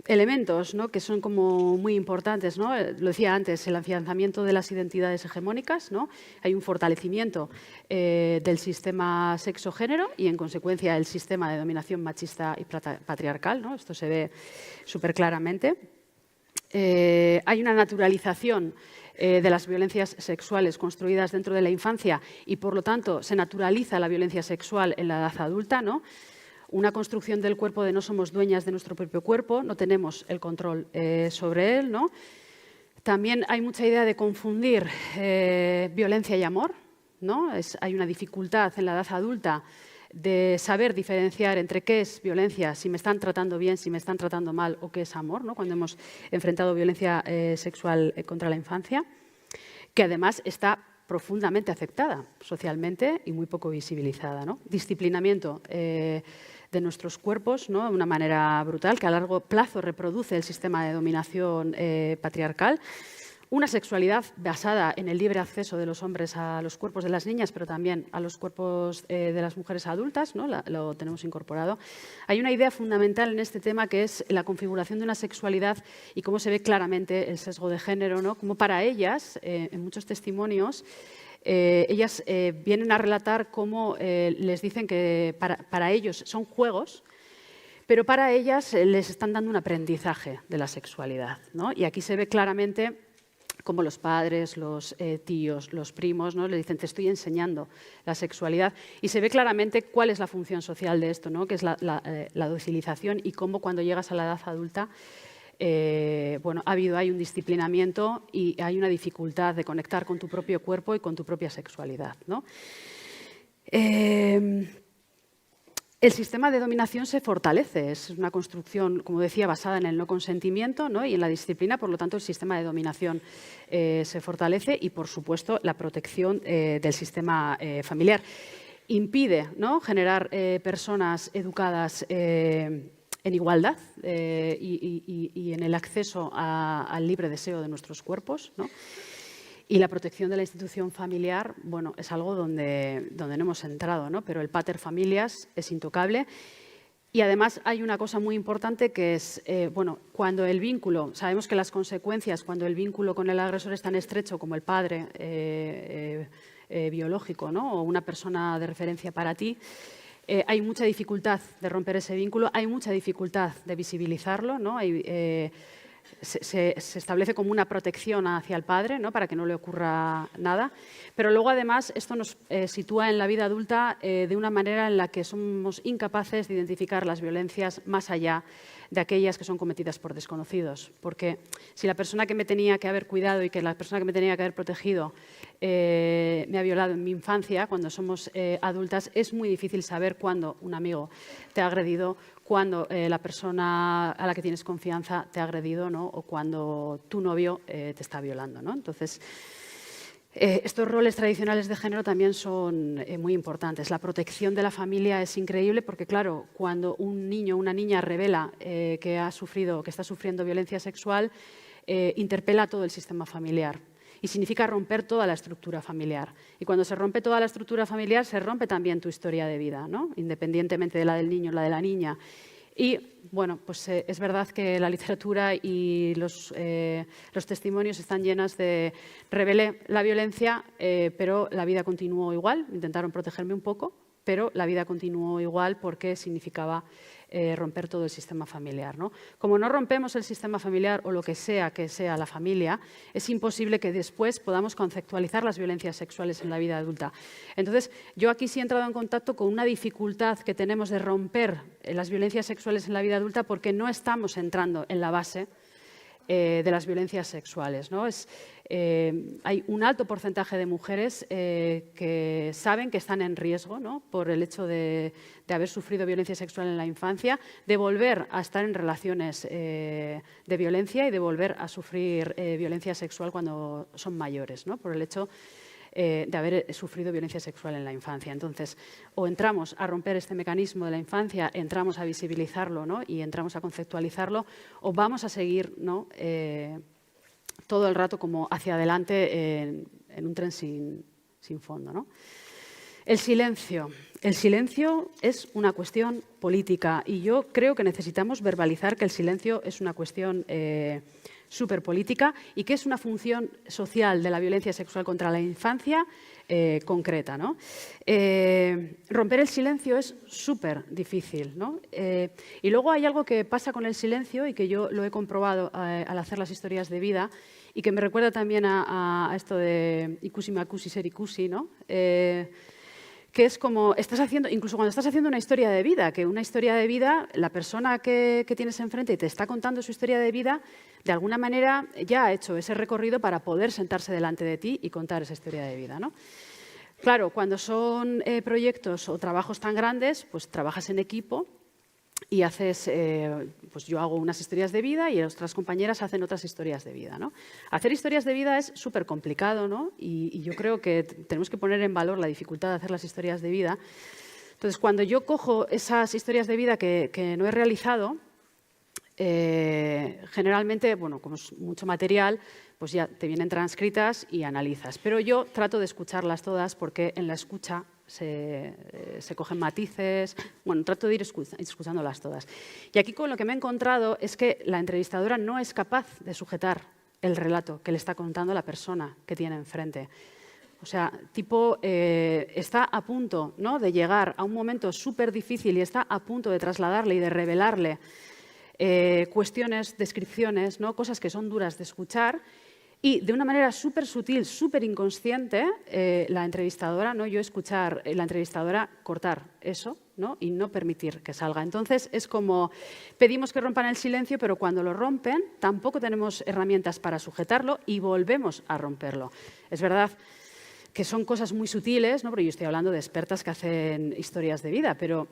elementos, ¿no?, que son como muy importantes, ¿no? Lo decía antes, el afianzamiento de las identidades hegemónicas, ¿no? Hay un fortalecimiento del sistema sexo-género y, en consecuencia, el sistema de dominación machista y patriarcal, ¿no? Esto se ve súper claramente. Hay una naturalización de las violencias sexuales construidas dentro de la infancia y, por lo tanto, se naturaliza la violencia sexual en la edad adulta, ¿no? Una construcción del cuerpo de no somos dueñas de nuestro propio cuerpo, no tenemos el control sobre él, ¿no? También hay mucha idea de confundir violencia y amor, ¿no? Hay una dificultad en la edad adulta de saber diferenciar entre qué es violencia, si me están tratando bien, si me están tratando mal, o qué es amor, ¿no?, cuando hemos enfrentado violencia sexual contra la infancia, que además está profundamente aceptada socialmente y muy poco visibilizada, ¿no? Disciplinamiento de nuestros cuerpos, ¿no?, de una manera brutal, que a largo plazo reproduce el sistema de dominación patriarcal. Una sexualidad basada en el libre acceso de los hombres a los cuerpos de las niñas, pero también a los cuerpos de las mujeres adultas, ¿no? Lo tenemos incorporado. Hay una idea fundamental en este tema que es la configuración de una sexualidad y cómo se ve claramente el sesgo de género, ¿no? Como para ellas, en muchos testimonios, ellas vienen a relatar cómo les dicen que para ellos son juegos, pero para ellas les están dando un aprendizaje de la sexualidad, ¿no? Y aquí se ve claramente como los padres, los tíos, los primos, ¿no?, le dicen, te estoy enseñando la sexualidad. Y se ve claramente cuál es la función social de esto, ¿no?, que es la docilización, y cómo cuando llegas a la edad adulta bueno, hay un disciplinamiento y hay una dificultad de conectar con tu propio cuerpo y con tu propia sexualidad, ¿no? El sistema de dominación se fortalece, es una construcción, como decía, basada en el no consentimiento, ¿no?, y en la disciplina, por lo tanto el sistema de dominación se fortalece y, por supuesto, la protección del sistema familiar. Impide, ¿no?, generar personas educadas en igualdad y en el acceso al libre deseo de nuestros cuerpos, ¿no? Y la protección de la institución familiar, bueno, es algo donde no hemos entrado, ¿no? Pero el pater familias es intocable. Y además hay una cosa muy importante que es, bueno, cuando el vínculo, sabemos que las consecuencias, cuando el vínculo con el agresor es tan estrecho como el padre biológico, ¿no?, o una persona de referencia para ti, hay mucha dificultad de romper ese vínculo, hay mucha dificultad de visibilizarlo, ¿no? Se establece como una protección hacia el padre, ¿no?, para que no le ocurra nada. Pero luego, además, esto nos sitúa en la vida adulta de una manera en la que somos incapaces de identificar las violencias más allá de aquellas que son cometidas por desconocidos. Porque si la persona que me tenía que haber cuidado y que la persona que me tenía que haber protegido me ha violado en mi infancia, cuando somos adultas es muy difícil saber cuándo un amigo te ha agredido, cuando la persona a la que tienes confianza te ha agredido, ¿no?, o cuando tu novio te está violando, ¿no? Entonces, estos roles tradicionales de género también son muy importantes. La protección de la familia es increíble porque, claro, cuando un niño o una niña revela que está sufriendo violencia sexual, interpela a todo el sistema familiar. Y significa romper toda la estructura familiar. Y cuando se rompe toda la estructura familiar, se rompe también tu historia de vida, ¿no?, independientemente de la del niño o la de la niña. Y, bueno, pues es verdad que la literatura y los testimonios están llenas de revelé la violencia, pero la vida continuó igual. Intentaron protegerme un poco, pero la vida continuó igual porque significaba romper todo el sistema familiar, ¿no? Como no rompemos el sistema familiar o lo que sea la familia, es imposible que después podamos conceptualizar las violencias sexuales en la vida adulta. Entonces, yo aquí sí he entrado en contacto con una dificultad que tenemos de romper las violencias sexuales en la vida adulta porque no estamos entrando en la base de las violencias sexuales, ¿no? Hay un alto porcentaje de mujeres que saben que están en riesgo, ¿no?, por el hecho de haber sufrido violencia sexual en la infancia, de volver a estar en relaciones de violencia y de volver a sufrir violencia sexual cuando son mayores, ¿no?, por el hecho de haber sufrido violencia sexual en la infancia. Entonces, o entramos a romper este mecanismo de la infancia, entramos a visibilizarlo, ¿no?, y entramos a conceptualizarlo, o vamos a seguir, ¿no?, todo el rato como hacia adelante en un tren sin fondo, ¿no? El silencio. El silencio es una cuestión política y yo creo que necesitamos verbalizar que el silencio es una cuestión súper política y que es una función social de la violencia sexual contra la infancia concreta, ¿no? Romper el silencio es súper difícil, ¿no? Y luego hay algo que pasa con el silencio y que yo lo he comprobado al hacer las historias de vida y que me recuerda también a esto de ikusi makusi ser ikusi, ¿no? Que es como, incluso cuando estás haciendo una historia de vida, que una historia de vida, la persona que tienes enfrente y te está contando su historia de vida, de alguna manera ya ha hecho ese recorrido para poder sentarse delante de ti y contar esa historia de vida, ¿no? Claro, cuando son proyectos o trabajos tan grandes, pues trabajas en equipo y haces, pues yo hago unas historias de vida y otras compañeras hacen otras historias de vida, ¿no? Hacer historias de vida es súper complicado, ¿no? Y yo creo que tenemos que poner en valor la dificultad de hacer las historias de vida. Entonces, cuando yo cojo esas historias de vida que no he realizado, generalmente, bueno, como es mucho material, pues ya te vienen transcritas y analizas. Pero yo trato de escucharlas todas porque en la escucha se cogen matices. Bueno, trato de ir escuchándolas todas. Y aquí con lo que me he encontrado es que la entrevistadora no es capaz de sujetar el relato que le está contando la persona que tiene enfrente. O sea, está a punto, ¿no?, de llegar a un momento súper difícil y está a punto de trasladarle y de revelarle cuestiones, descripciones, ¿no?, cosas que son duras de escuchar. Y de una manera súper sutil, súper inconsciente, la entrevistadora, ¿no?, yo escuchar la entrevistadora cortar eso, ¿no?, y no permitir que salga. Entonces, es como pedimos que rompan el silencio, pero cuando lo rompen tampoco tenemos herramientas para sujetarlo y volvemos a romperlo. Es verdad que son cosas muy sutiles, ¿no?, porque yo estoy hablando de expertas que hacen historias de vida, pero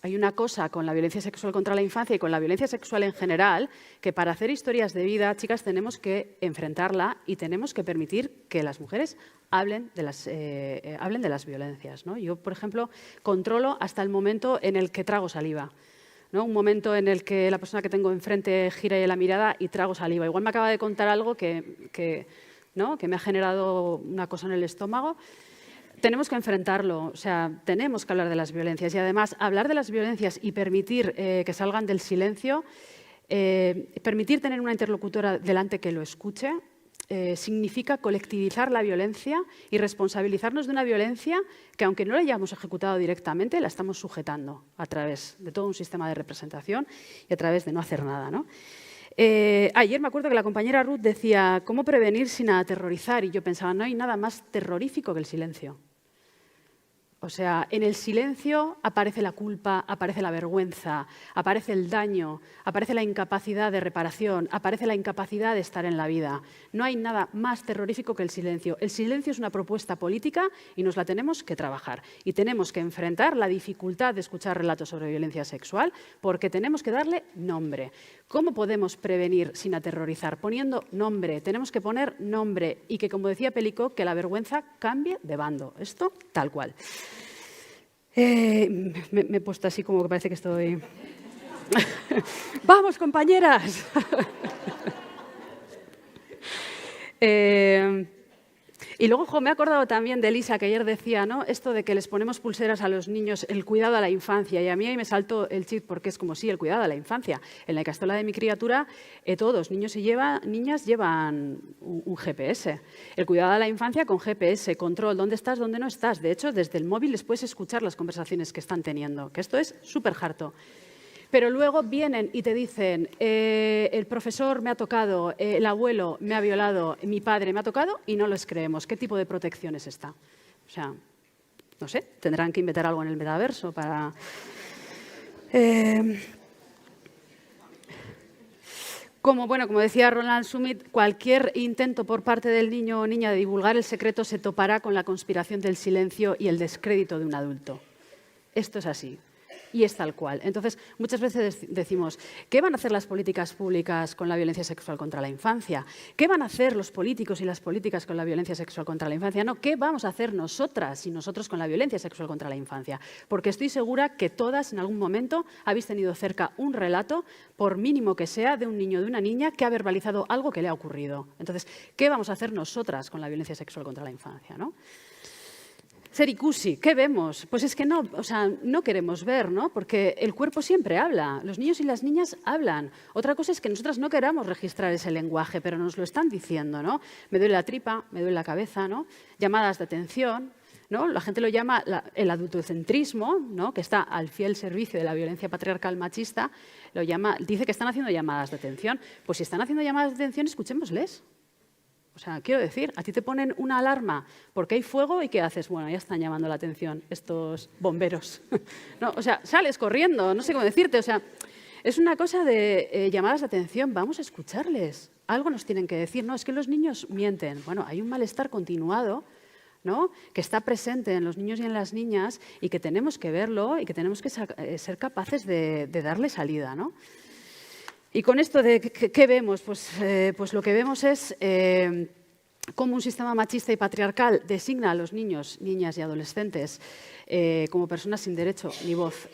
hay una cosa con la violencia sexual contra la infancia y con la violencia sexual en general, que para hacer historias de vida, chicas, tenemos que enfrentarla y tenemos que permitir que las mujeres hablen de las violencias, ¿no? Yo, por ejemplo, controlo hasta el momento en el que trago saliva, ¿no? Un momento en el que la persona que tengo enfrente gira la mirada y trago saliva. Igual me acaba de contar algo que me ha generado una cosa en el estómago. Tenemos que enfrentarlo, o sea, tenemos que hablar de las violencias y además hablar de las violencias y permitir que salgan del silencio, permitir tener una interlocutora delante que lo escuche, significa colectivizar la violencia y responsabilizarnos de una violencia que, aunque no la hayamos ejecutado directamente, la estamos sujetando a través de todo un sistema de representación y a través de no hacer nada, ¿no? Ayer me acuerdo que la compañera Ruth decía ¿cómo prevenir sin aterrorizar? Y yo pensaba, no hay nada más terrorífico que el silencio. O sea, en el silencio aparece la culpa, aparece la vergüenza, aparece el daño, aparece la incapacidad de reparación, aparece la incapacidad de estar en la vida. No hay nada más terrorífico que el silencio. El silencio es una propuesta política y nos la tenemos que trabajar. Y tenemos que enfrentar la dificultad de escuchar relatos sobre violencia sexual porque tenemos que darle nombre. ¿Cómo podemos prevenir sin aterrorizar? Poniendo nombre. Tenemos que poner nombre y que, como decía Pelicó, que la vergüenza cambie de bando. Esto tal cual. Me he puesto así como que parece que estoy... ¡Vamos, compañeras! Y luego me he acordado también de Elisa, que ayer decía, ¿no?, esto de que les ponemos pulseras a los niños, el cuidado a la infancia. Y a mí ahí me saltó el chip porque es como, sí, el cuidado a la infancia. En la Icastola de mi criatura, todos, niños y niñas, llevan un GPS. El cuidado a la infancia con GPS, control, dónde estás, dónde no estás. De hecho, desde el móvil les puedes escuchar las conversaciones que están teniendo, que esto es súper harto. Pero luego vienen y te dicen, el profesor me ha tocado, el abuelo me ha violado, mi padre me ha tocado y no les creemos. ¿Qué tipo de protección es esta? O sea, no sé, tendrán que inventar algo en el metaverso para... Como decía Roland Summit, cualquier intento por parte del niño o niña de divulgar el secreto se topará con la conspiración del silencio y el descrédito de un adulto. Esto es así. Y es tal cual. Entonces, muchas veces decimos, ¿qué van a hacer las políticas públicas con la violencia sexual contra la infancia? ¿Qué van a hacer los políticos y las políticas con la violencia sexual contra la infancia? No, ¿qué vamos a hacer nosotras y nosotros con la violencia sexual contra la infancia? Porque estoy segura que todas en algún momento habéis tenido cerca un relato, por mínimo que sea, de un niño o de una niña que ha verbalizado algo que le ha ocurrido. Entonces, ¿qué vamos a hacer nosotras con la violencia sexual contra la infancia, ¿no? Zerikusi, ¿qué vemos? Pues es que no, o sea, no queremos ver, ¿no? Porque el cuerpo siempre habla, los niños y las niñas hablan. Otra cosa es que nosotras no queramos registrar ese lenguaje, pero nos lo están diciendo, ¿no? Me duele la tripa, me duele la cabeza, ¿no? Llamadas de atención, ¿no? La gente lo llama el adultocentrismo, ¿no? Que está al fiel servicio de la violencia patriarcal machista, dice que están haciendo llamadas de atención. Pues si están haciendo llamadas de atención, escuchémosles. O sea, quiero decir, a ti te ponen una alarma porque hay fuego y ¿qué haces? Bueno, ya están llamando la atención estos bomberos. No, o sea, sales corriendo, no sé cómo decirte. O sea, es una cosa de llamadas de atención. Vamos a escucharles. Algo nos tienen que decir. No, es que los niños mienten. Bueno, hay un malestar continuado, ¿no? Que está presente en los niños y en las niñas y que tenemos que verlo y que tenemos que ser capaces de darle salida, ¿no? Y con esto de ¿qué vemos? Pues lo que vemos es cómo un sistema machista y patriarcal designa a los niños, niñas y adolescentes como personas sin derecho, ni voz,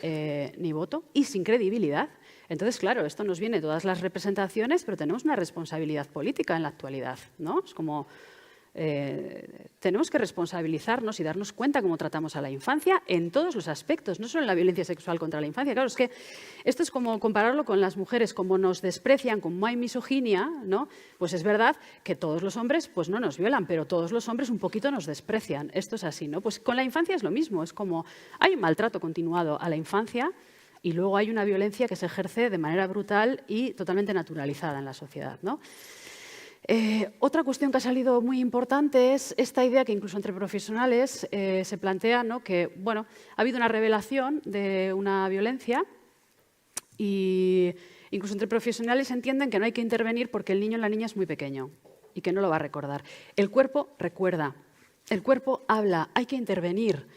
ni voto y sin credibilidad. Entonces, claro, esto nos viene de todas las representaciones, pero tenemos una responsabilidad política en la actualidad, ¿no? Es como tenemos que responsabilizarnos y darnos cuenta cómo tratamos a la infancia en todos los aspectos, no solo en la violencia sexual contra la infancia. Claro, es que esto es como compararlo con las mujeres, como nos desprecian, como hay misoginia, ¿no? Pues es verdad que todos los hombres pues no nos violan, pero todos los hombres un poquito nos desprecian. Esto es así, ¿no? Pues con la infancia es lo mismo, es como hay un maltrato continuado a la infancia y luego hay una violencia que se ejerce de manera brutal y totalmente naturalizada en la sociedad, ¿no? Otra cuestión que ha salido muy importante es esta idea que incluso entre profesionales se plantea, ¿no? Que bueno, ha habido una revelación de una violencia y incluso entre profesionales entienden que no hay que intervenir porque el niño o la niña es muy pequeño y que no lo va a recordar. El cuerpo recuerda, el cuerpo habla, hay que intervenir.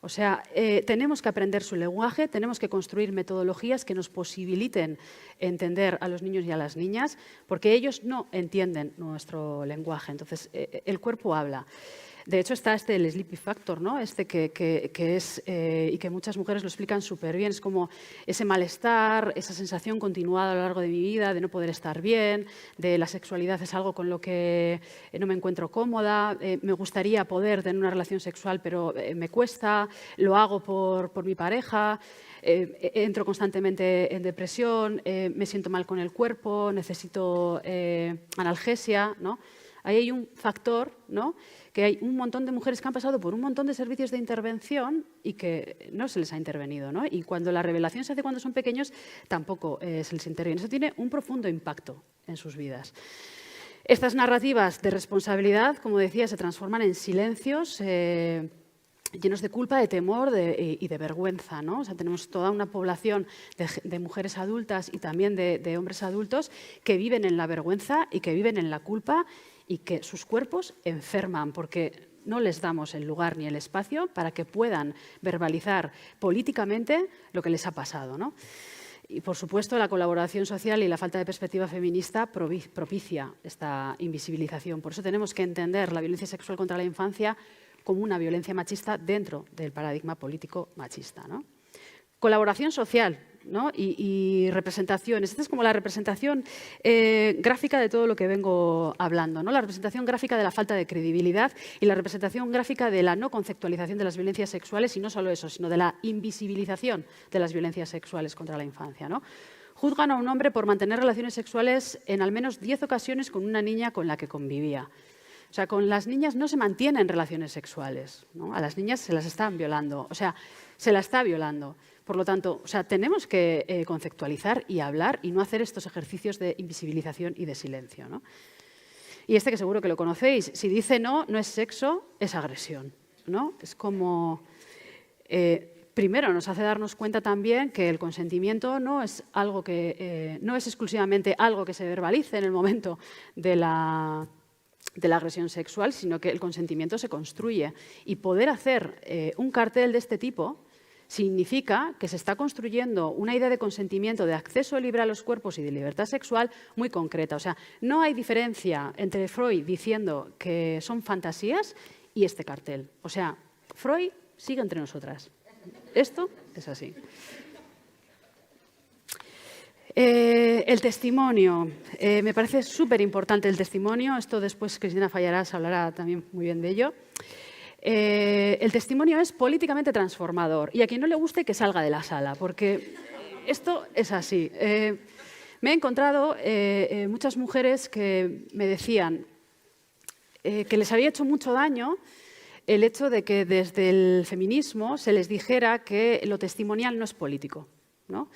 O sea, tenemos que aprender su lenguaje, tenemos que construir metodologías que nos posibiliten entender a los niños y a las niñas, porque ellos no entienden nuestro lenguaje. Entonces, el cuerpo habla. De hecho, está el sleepy factor, ¿no? Que es, y que muchas mujeres lo explican súper bien, es como ese malestar, esa sensación continuada a lo largo de mi vida de no poder estar bien, de la sexualidad es algo con lo que no me encuentro cómoda, me gustaría poder tener una relación sexual, pero me cuesta, lo hago por mi pareja, entro constantemente en depresión, me siento mal con el cuerpo, necesito analgesia, ¿no? Ahí hay un factor, ¿no? Que hay un montón de mujeres que han pasado por un montón de servicios de intervención y que no se les ha intervenido, ¿no? Y cuando la revelación se hace cuando son pequeños, tampoco se les interviene. Eso tiene un profundo impacto en sus vidas. Estas narrativas de responsabilidad, como decía, se transforman en silencios llenos de culpa, de temor y de vergüenza, ¿no? O sea, tenemos toda una población de mujeres adultas y también de hombres adultos que viven en la vergüenza y que viven en la culpa y que sus cuerpos enferman porque no les damos el lugar ni el espacio para que puedan verbalizar políticamente lo que les ha pasado, ¿no? Y, por supuesto, la colaboración social y la falta de perspectiva feminista propicia esta invisibilización. Por eso tenemos que entender la violencia sexual contra la infancia como una violencia machista dentro del paradigma político machista, ¿no? Colaboración social, ¿no? y representaciones. Esta es como la representación gráfica de todo lo que vengo hablando, ¿no? La representación gráfica de la falta de credibilidad y la representación gráfica de la no conceptualización de las violencias sexuales y no solo eso, sino de la invisibilización de las violencias sexuales contra la infancia, ¿no? Juzgan a un hombre por mantener relaciones sexuales en al menos 10 ocasiones con una niña con la que convivía. O sea, con las niñas no se mantienen relaciones sexuales, ¿no? A las niñas se las están violando, o sea, se las está violando. Por lo tanto, o sea, tenemos que conceptualizar y hablar y no hacer estos ejercicios de invisibilización y de silencio, ¿no? Y que seguro que lo conocéis, si dice no, no es sexo, es agresión, ¿no? Es como... primero, nos hace darnos cuenta también que el consentimiento no es algo que no es exclusivamente algo que se verbalice en el momento de la agresión sexual, sino que el consentimiento se construye. Y poder hacer un cartel de este tipo significa que se está construyendo una idea de consentimiento, de acceso libre a los cuerpos y de libertad sexual muy concreta. O sea, no hay diferencia entre Freud diciendo que son fantasías y este cartel. O sea, Freud sigue entre nosotras. Esto es así. El testimonio. Me parece súper importante el testimonio. Esto después Cristina Fallarás hablará también muy bien de ello. El testimonio es políticamente transformador y a quien no le guste que salga de la sala, porque esto es así. Me he encontrado muchas mujeres que me decían que les había hecho mucho daño el hecho de que desde el feminismo se les dijera que lo testimonial no es político, ¿no?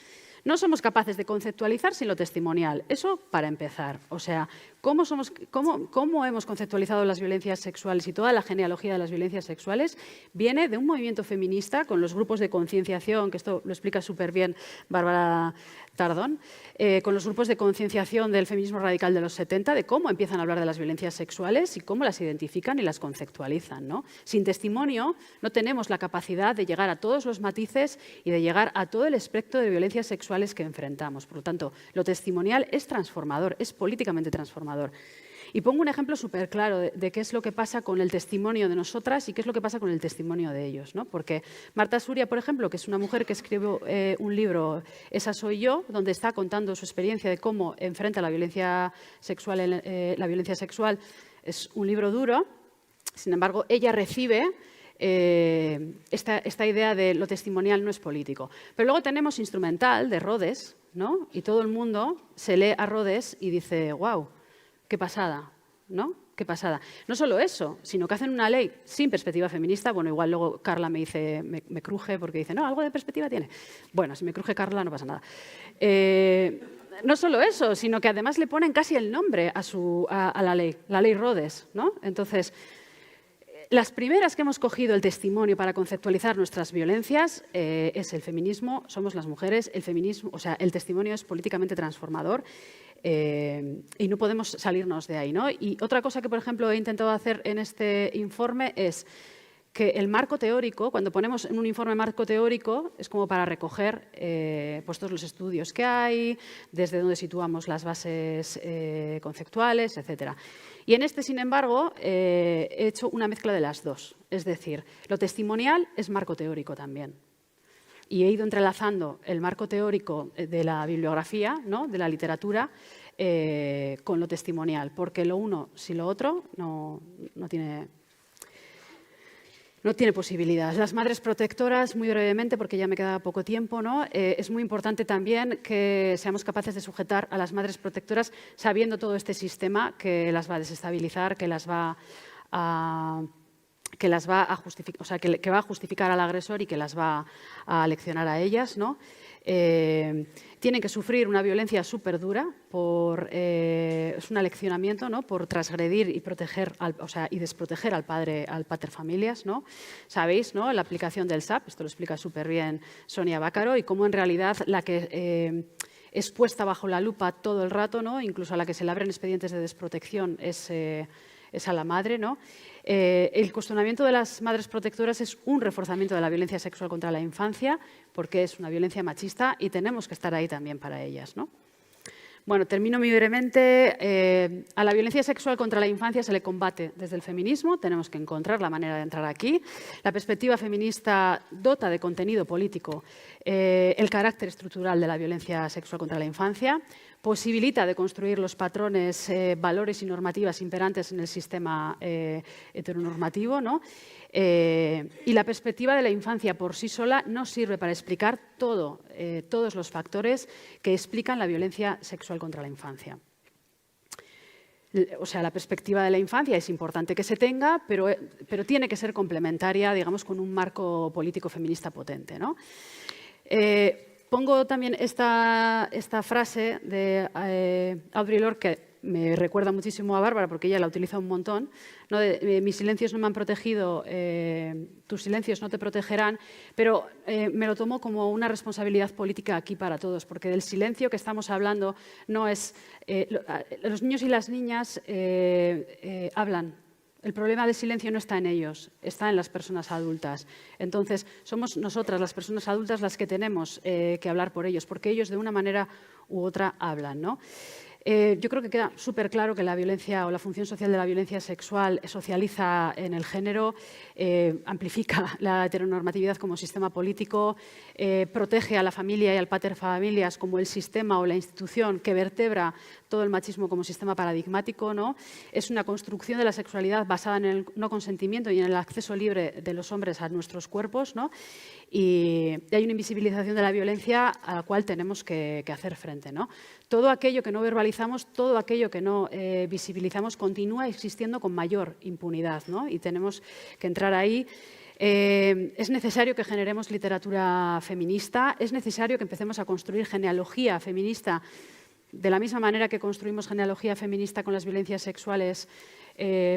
No somos capaces de conceptualizar sin lo testimonial. Eso para empezar. O sea, ¿cómo hemos conceptualizado las violencias sexuales y toda la genealogía de las violencias sexuales? Viene de un movimiento feminista con los grupos de concienciación, que esto lo explica súper bien Bárbara Tardón, con los grupos de concienciación del feminismo radical de los 70, de cómo empiezan a hablar de las violencias sexuales y cómo las identifican y las conceptualizan, ¿no? Sin testimonio no tenemos la capacidad de llegar a todos los matices y de llegar a todo el espectro de violencias sexuales que enfrentamos. Por lo tanto, lo testimonial es transformador, es políticamente transformador. Y pongo un ejemplo súper claro de qué es lo que pasa con el testimonio de nosotras y qué es lo que pasa con el testimonio de ellos, ¿no? Porque Marta Suria, por ejemplo, que es una mujer que escribió un libro, Esa soy yo, donde está contando su experiencia de cómo enfrenta la violencia sexual. La violencia sexual es un libro duro, sin embargo, ella recibe esta idea de lo testimonial no es político. Pero luego tenemos Instrumental de Rhodes, ¿no? Y todo el mundo se lee a Rhodes y dice, wow, qué pasada, ¿no? Qué pasada. No solo eso, sino que hacen una ley sin perspectiva feminista. Bueno, igual luego Carla me cruje porque dice, no, algo de perspectiva tiene. Bueno, si me cruje Carla no pasa nada. No solo eso, sino que además le ponen casi el nombre a la ley Rhodes, ¿no? Entonces, las primeras que hemos cogido el testimonio para conceptualizar nuestras violencias es el feminismo, somos las mujeres, el feminismo, o sea, el testimonio es políticamente transformador. Y no podemos salirnos de ahí, ¿no? Y otra cosa que, por ejemplo, he intentado hacer en este informe es que el marco teórico, cuando ponemos en un informe marco teórico, es como para recoger pues todos los estudios que hay, desde dónde situamos las bases conceptuales, etc. Y en este, sin embargo, he hecho una mezcla de las dos. Es decir, lo testimonial es marco teórico también. Y he ido entrelazando el marco teórico de la bibliografía, ¿no? De la literatura, con lo testimonial, porque lo uno sin lo otro no tiene posibilidad. Las madres protectoras, muy brevemente, porque ya me queda poco tiempo, ¿no? Es muy importante también que seamos capaces de sujetar a las madres protectoras sabiendo todo este sistema que las va a desestabilizar, que va a justificar, o sea, que va a justificar al agresor y que las va a leccionar a ellas, ¿no? Tienen que sufrir una violencia súper dura, es un aleccionamiento, ¿no? Por transgredir y proteger, y desproteger al pater familias, ¿no? Sabéis, ¿no? La aplicación del SAP, esto lo explica súper bien Sonia Bácaro, y cómo en realidad la que es puesta bajo la lupa todo el rato, ¿no? Incluso a la que se le abren expedientes de desprotección es a la madre, ¿no? El cuestionamiento de las madres protectoras es un reforzamiento de la violencia sexual contra la infancia, porque es una violencia machista y tenemos que estar ahí también para ellas, ¿no? Bueno, termino muy brevemente. A la violencia sexual contra la infancia se le combate desde el feminismo, tenemos que encontrar la manera de entrar aquí. La perspectiva feminista dota de contenido político el carácter estructural de la violencia sexual contra la infancia, posibilita de construir los patrones, valores y normativas imperantes en el sistema heteronormativo, ¿no? Y la perspectiva de la infancia por sí sola no sirve para explicar todos los factores que explican la violencia sexual contra la infancia. O sea, la perspectiva de la infancia es importante que se tenga, pero tiene que ser complementaria, digamos, con un marco político feminista potente, ¿no? Pongo también esta frase de Audre Lorde, que me recuerda muchísimo a Bárbara porque ella la utiliza un montón, ¿no? Mis silencios no me han protegido, tus silencios no te protegerán, pero me lo tomo como una responsabilidad política aquí para todos, porque del silencio que estamos hablando no es... los niños y las niñas hablan. El problema del silencio no está en ellos, está en las personas adultas. Entonces, somos nosotras, las personas adultas, las que tenemos que hablar por ellos, porque ellos de una manera u otra hablan, ¿no? Yo creo que queda súper claro que la violencia o la función social de la violencia sexual socializa en el género, amplifica la heteronormatividad como sistema político, protege a la familia y al pater familias como el sistema o la institución que vertebra todo el machismo como sistema paradigmático, ¿no? Es una construcción de la sexualidad basada en el no consentimiento y en el acceso libre de los hombres a nuestros cuerpos, ¿no? Y hay una invisibilización de la violencia a la cual tenemos que hacer frente, ¿no? Todo aquello que no verbalizamos, todo aquello que no visibilizamos continúa existiendo con mayor impunidad, ¿no? Y tenemos que entrar ahí. Es necesario que generemos literatura feminista, es necesario que empecemos a construir genealogía feminista de la misma manera que construimos genealogía feminista con las violencias sexuales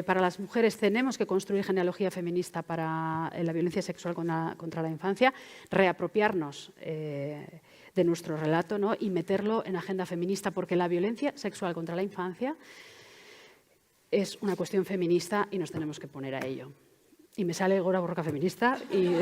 para las mujeres, tenemos que construir genealogía feminista para la violencia sexual contra la infancia, reapropiarnos de nuestro relato, ¿no? Y meterlo en agenda feminista, porque la violencia sexual contra la infancia es una cuestión feminista y nos tenemos que poner a ello. Y me sale Gora Borroka feminista y...